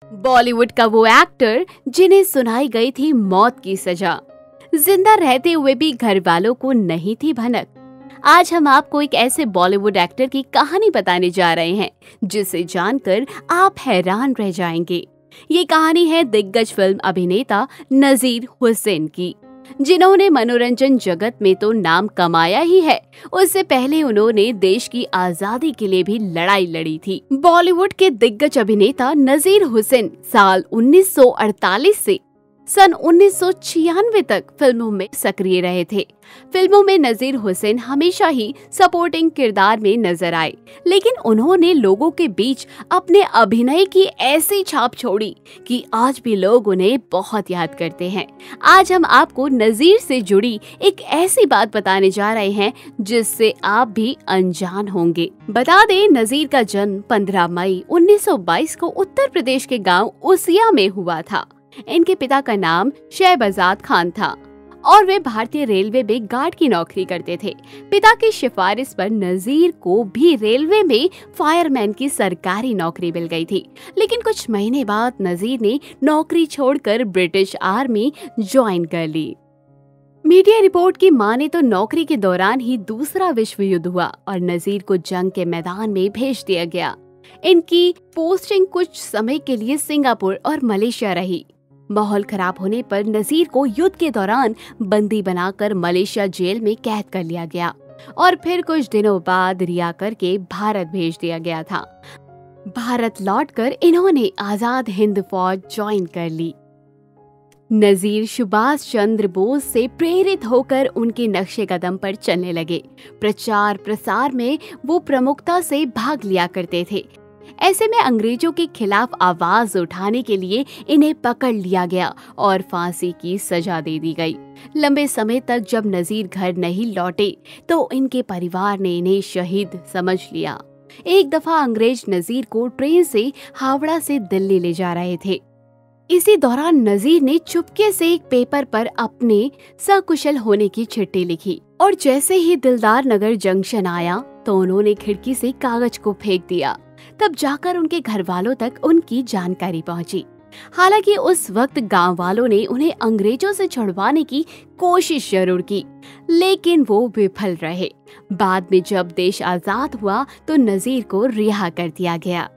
बॉलीवुड का वो एक्टर जिन्हें सुनाई गई थी मौत की सजा, जिंदा रहते हुए भी घर वालों को नहीं थी भनक। आज हम आपको एक ऐसे बॉलीवुड एक्टर की कहानी बताने जा रहे हैं जिसे जानकर आप हैरान रह जाएंगे। ये कहानी है दिग्गज फिल्म अभिनेता नजीर हुसैन की, जिन्होंने मनोरंजन जगत में तो नाम कमाया ही है, उससे पहले उन्होंने देश की आजादी के लिए भी लड़ाई लड़ी थी। बॉलीवुड के दिग्गज अभिनेता नजीर हुसैन साल 1948 से सन 1996 तक फिल्मों में सक्रिय रहे थे। फिल्मों में नजीर हुसैन हमेशा ही सपोर्टिंग किरदार में नजर आए, लेकिन उन्होंने लोगों के बीच अपने अभिनय की ऐसी छाप छोड़ी कि आज भी लोग उन्हें बहुत याद करते हैं। आज हम आपको नजीर से जुड़ी एक ऐसी बात बताने जा रहे हैं जिससे आप भी अनजान होंगे। बता दें, नजीर का जन्म 15 मई 1922 को उत्तर प्रदेश के गाँव उसिया में हुआ था। इनके पिता का नाम शहबाजाद खान था और वे भारतीय रेलवे में गार्ड की नौकरी करते थे। पिता की सिफारिश पर नजीर को भी रेलवे में फायरमैन की सरकारी नौकरी मिल गई थी, लेकिन कुछ महीने बाद नजीर ने नौकरी छोड़कर ब्रिटिश आर्मी ज्वाइन कर ली। मीडिया रिपोर्ट की माने तो नौकरी के दौरान ही दूसरा विश्व युद्ध हुआ और नजीर को जंग के मैदान में भेज दिया गया। इनकी पोस्टिंग कुछ समय के लिए सिंगापुर और मलेशिया रही। माहौल खराब होने पर नजीर को युद्ध के दौरान बंदी बनाकर मलेशिया जेल में कैद कर लिया गया और फिर कुछ दिनों बाद रिहा करके भारत भेज दिया गया था। भारत लौटकर इन्होंने आजाद हिंद फौज ज्वाइन कर ली। नजीर सुभाष चंद्र बोस से प्रेरित होकर उनके नक्शे कदम पर चलने लगे। प्रचार प्रसार में वो प्रमुखता से भाग लिया करते थे। ऐसे में अंग्रेजों के खिलाफ आवाज उठाने के लिए इन्हें पकड़ लिया गया और फांसी की सजा दे दी गई। लंबे समय तक जब नजीर घर नहीं लौटे तो इनके परिवार ने इन्हें शहीद समझ लिया। एक दफा अंग्रेज नजीर को ट्रेन से हावड़ा से दिल्ली ले जा रहे थे। इसी दौरान नजीर ने चुपके से एक पेपर पर अपने सकुशल होने की चिट्ठी लिखी और जैसे ही दिलदार नगर जंक्शन आया तो उन्होंने खिड़की से कागज को फेंक दिया। तब जाकर उनके घर वालों तक उनकी जानकारी पहुंची। हालांकि उस वक्त गांव वालों ने उन्हें अंग्रेजों से छुड़वाने की कोशिश जरूर की, लेकिन वो विफल रहे। बाद में जब देश आजाद हुआ तो नजीर को रिहा कर दिया गया।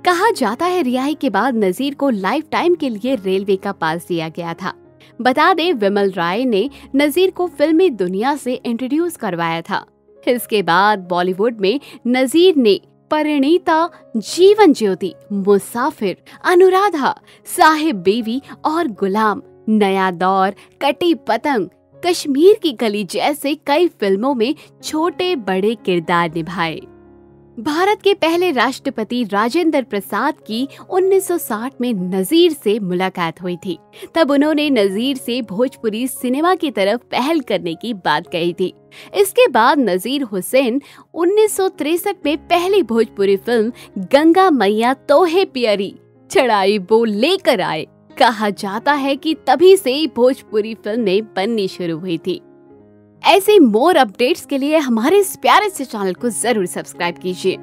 कहा जाता है रिहाई के बाद नजीर को लाइफ टाइम के लिए रेलवे का पास दिया गया था। बता दें, विमल राय ने नजीर को फिल्मी दुनिया से इंट्रोड्यूस करवाया था। इसके बाद बॉलीवुड में नजीर ने परिणीता, जीवन ज्योति, मुसाफिर, अनुराधा, साहिब बीवी और गुलाम, नया दौर, कटी पतंग, कश्मीर की कली जैसे कई फिल्मों में छोटे बड़े किरदार निभाए। भारत के पहले राष्ट्रपति राजेंद्र प्रसाद की 1960 में नजीर से मुलाकात हुई थी। तब उन्होंने नजीर से भोजपुरी सिनेमा की तरफ पहल करने की बात कही थी। इसके बाद नजीर हुसैन 1963 में पहली भोजपुरी फिल्म गंगा मैया तोहे प्यारी चढ़ाई वो लेकर आए। कहा जाता है कि तभी से भोजपुरी फिल्में बननी शुरू हुई थी। ऐसे मोर अपडेट्स के लिए हमारे इस प्यारे से चैनल को जरूर सब्सक्राइब कीजिए।